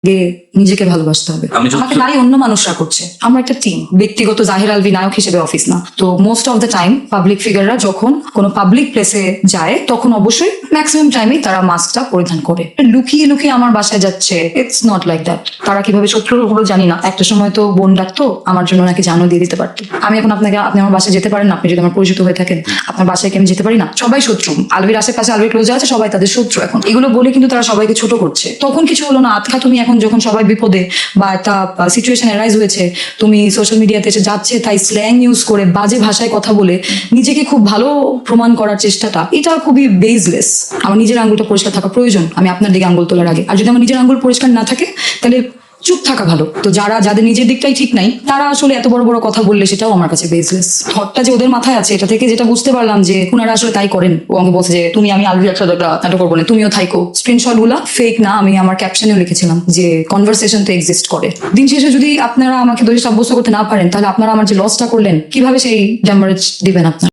গিয়ে নিজেকে ভালোবাসতে হবে। আমাকে দায়ী অন্য মানুষরা করছে, আমরা একটা টিম, ব্যক্তিগত জাহির আলভি নায়ক হিসেবে অফিস না। তো most of the time public ফিগাররা যখন কোনো পাবলিক প্লেসে যায় তখন অবশ্যই ম্যাক্সিমাম টাইমে তারা মাস্কটা পরিধান করে। লুকিয়ে লুকিয়ে আমার বাসায় যাচ্ছে, ইটস নট লাইক দ্যাট। তারা কিভাবে শত্রু হলো জানি না, একটা সময় তো বোন ডাকতো, আমার জন্য নাকি জানও দিয়ে দিতে পারতো। আমি এখন আপনি আমার বাসায় যেতে পারেন না, আপনি যদি আমার পরিচিত হয়ে থাকেন, আপনার বাসায় কি আমি যেতে পারি না? সবাই শত্রু, আলভির আশেপাশে আলভির ক্লোজার আছে, সবাই তাদের শত্রু। এখন এগুলো বলে কিন্তু তারা সবাইকে ছোট করছে। তখন কিছু হলো না, আতখা তুমি এখন যখন সবাই বিপদে বা একটা সিচুয়েশন অ্যারাইজ হয়েছে, তুমি সোশ্যাল মিডিয়াতে এসে যাচ্ছে তাই স্ল্যাং ইউজ করে বাজে ভাষায় কথা বলে নিজেকে খুব ভালো প্রমাণ করার চেষ্টাটা, এটা খুবই বেসলেস। আমার নিজের আঙ্গুলটা পরিষ্কার থাকা প্রয়োজন আমি আপনার দিকে আঙ্গুল তোলার আগে। আর যদি আমার নিজের আঙ্গুল পরিষ্কার না থাকে তাহলে চুপ থাকা ভালো। তো যাদের নিজের দিকটাই ঠিক নাই তারা আসলে এত বড় বড় কথা বললে সেটাও আমার কাছে বেসলেস। থটটা যে ওদের মাথায় আছে, এটা থেকে যেটা বুঝতে পারলাম যে ওনারা আসলে তাই করেন। ও আমাকে বলছে যে আমি আলভির একসাথে নাটক করবো না, তুমিও থাইকো। স্ক্রিনশট গুলা ফেক না, আমি আমার ক্যাপশনেও লিখেছিলাম যে কনভারসেশন তো এক্সিস্ট করে। দিন শেষে যদি আপনারা আমাকে দোষী সাব্যস্ত করতে না পারেন তাহলে আপনারা আমার যে লসটা করলেন কিভাবে সেই ড্যামারেজ দিবেন আপনারা?